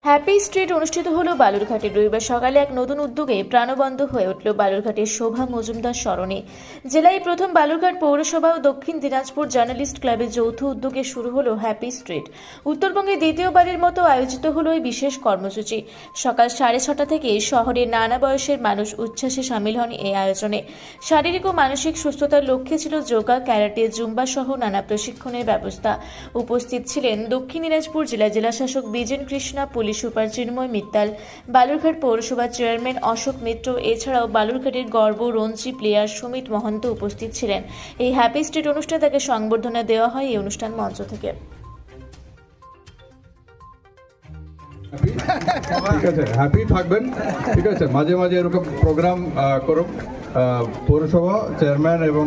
Happy street অনুষ্ঠিত হলো বালুরঘাটে। রবিবার সকালে এক নতুন উদ্যোগে প্রাণবন্ত হয়ে উঠল বালুরঘাটের শোভা মজুমদার সরণি। জেলায় প্রথম বালুরঘাট পৌরসভা ও দক্ষিণ দিনাজপুর জার্নালিস্ট ক্লাবের যৌথ উদ্যোগে শুরু হলো হ্যাপি স্ট্রিট। উত্তরবঙ্গে দ্বিতীয়বারের মতো আয়োজিত হলো এই বিশেষ কর্মসূচি। সকাল 6:30 থেকে শহরের নানা বয়সের মানুষ উচ্ছ্বাসে সামিল হন এই আয়োজনে। শারীরিক ও মানসিক সুস্থতার লক্ষ্যে ছিল যোগা, ক্যারাটে, জুম্বা সহ নানা প্রশিক্ষণের ব্যবস্থা। উপস্থিত ছিলেন দক্ষিণ দিনাজপুর জেলাশাসক বিজেন কৃষ্ণা, পুলিশ সুপার চিন্ময় মিত্তাল, বালুরঘাট পৌরসভার চেয়ারম্যান অশোক মিত্র। এছাড়াও বালুরঘাটের গর্ব রঞ্জি প্লেয়ার সুমিত মহন্ত উপস্থিত ছিলেন। এই হ্যাপি স্ট্রিট অনুষ্ঠানে তাকে সংবর্ধনা দেওয়া হয় এই অনুষ্ঠান মঞ্চ থেকে। ঠিক আছে, হ্যাপি থাকবেন। ঠিক আছে, মাঝে মাঝে এরকম প্রোগ্রাম করুন। পৌরসভা চেয়ারম্যান এবং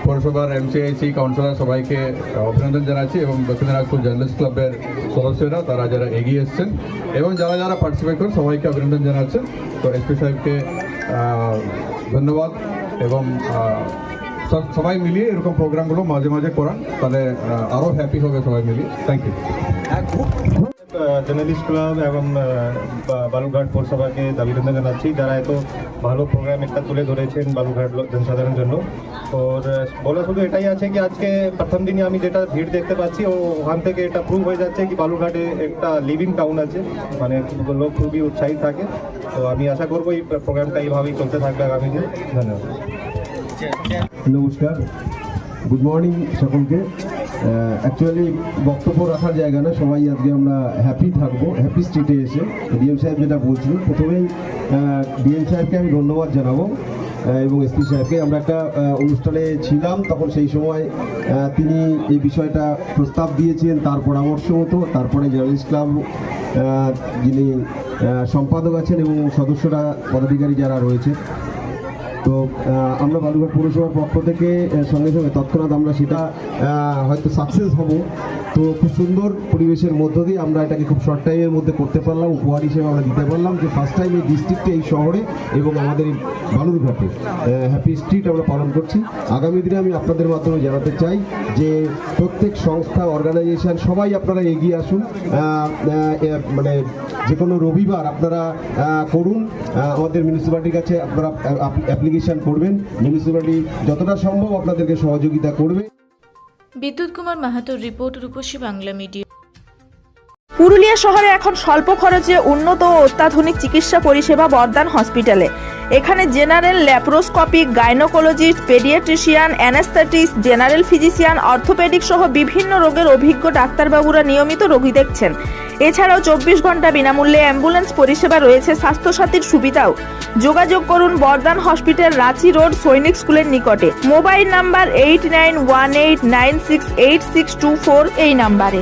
পৌরসভার এমসিআইসি কাউন্সিলর সবাইকে অভিনন্দন জানাচ্ছি এবং দক্ষিণ দিনাজপুর জার্নালিস্ট ক্লাবের সদস্যরা, তারা যারা এগিয়ে এসছেন এবং যারা যারা পার্টিসিপেট করেন সবাইকে অভিনন্দন জানাচ্ছেন। তো এসপি সাহেবকে ধন্যবাদ এবং সবাই মিলিয়ে এরকম প্রোগ্রামগুলো মাঝে মাঝে করান, তাহলে আরও হ্যাপি হবে সবাই মিলিয়ে। Thank you. জার্নালিস্ট ক্লাব এবং বালুরঘাট পৌরসভাকে অভিনন্দন জানাচ্ছি, যারা এত ভালো প্রোগ্রাম একটা তুলে ধরেছেন বালুরঘাট জনসাধারণের জন্য। ওর বলা শুধু এটাই আছে কি আজকে প্রথম দিনই আমি যেটা ভিড় দেখতে পাচ্ছি ওখান থেকে এটা প্রুভ হয়ে যাচ্ছে কি বালুরঘাটে একটা লিভিং টাউন আছে, মানে লোক খুবই উৎসাহিত থাকে। তো আমি আশা করবো এই প্রোগ্রামটা এইভাবেই চলতে থাকবে আগামী দিন। ধন্যবাদ। নমস্কার, গুড মর্নিং সকলকে। অ্যাকচুয়ালি বক্তব্য রাখার জায়গা না, সবাই আজকে আমরা হ্যাপি থাকবো হ্যাপি স্ট্রিটে এসে। ডিএম সাহেব যেটা বলছিলেন, প্রথমেই ডিএম সাহেবকে আমি ধন্যবাদ জানাবো এবং এসপি সাহেবকে। আমরা একটা অনুষ্ঠানে ছিলাম, তখন সেই সময় তিনি এই বিষয়টা প্রস্তাব দিয়েছেন তার পরামর্শ মতো। তারপরে জার্নালিস্ট ক্লাব যিনি সম্পাদক আছেন এবং সদস্যরা পদাধিকারী যারা রয়েছে, তো আমরা বালুরঘাট পৌরসভার পক্ষ থেকে সঙ্গে সঙ্গে তৎক্ষণাৎ আমরা সেটা হয়তো সাকসেস হব। তো খুব সুন্দর পরিবেশের মধ্য দিয়ে আমরা এটাকে খুব শর্ট টাইমের মধ্যে করতে পারলাম, উপহার হিসেবে আমরা দিতে পারলাম যে ফার্স্ট টাইম এই ডিস্ট্রিক্টে, এই শহরে এবং আমাদের এই বালুরঘাটে হ্যাপি স্ট্রিট আমরা পালন করছি। আগামী দিনে আমি আপনাদের মাধ্যমে জানাতে চাই যে প্রত্যেক সংস্থা, অর্গানাইজেশন সবাই আপনারা এগিয়ে আসুন। মানে যে কোনো রবিবার আপনারা করুন, আমাদের মিউনিসিপ্যালিটির কাছে আপনারা অ্যাপ্লিকেশন করবেন, মিউনিসিপ্যালিটি যতটা সম্ভব আপনাদেরকে সহযোগিতা করবে। বিদ্যুৎ কুমার মাহাতোর রিপোর্ট, রূপসী বাংলা মিডিয়া। পুরুলিয়া শহরে এখন স্বল্প খরচে উন্নত ও অত্যাধুনিক চিকিৎসা পরিষেবা বর্দান হসপিটালে। এখানে general, laparoscopic, gynaecologist, paediatrician, anaesthetist, general physician, orthopaedic সহ বিভিন্ন রোগের অভিজ্ঞ ডাক্তারবাবুরা নিয়মিত রোগী দেখছেন। এছাড়াও 24 ঘন্টা বিনামূল্যে অ্যাম্বুলেন্স পরিষেবা রয়েছে, স্বাস্থ্যসাথীর সুবিধাও। যোগাযোগ করুন বর্দান হসপিটাল, রাঁচি রোড, সৈনিক স্কুলের নিকটে। মোবাইল নাম্বার 8918968624 এই নাম্বারে।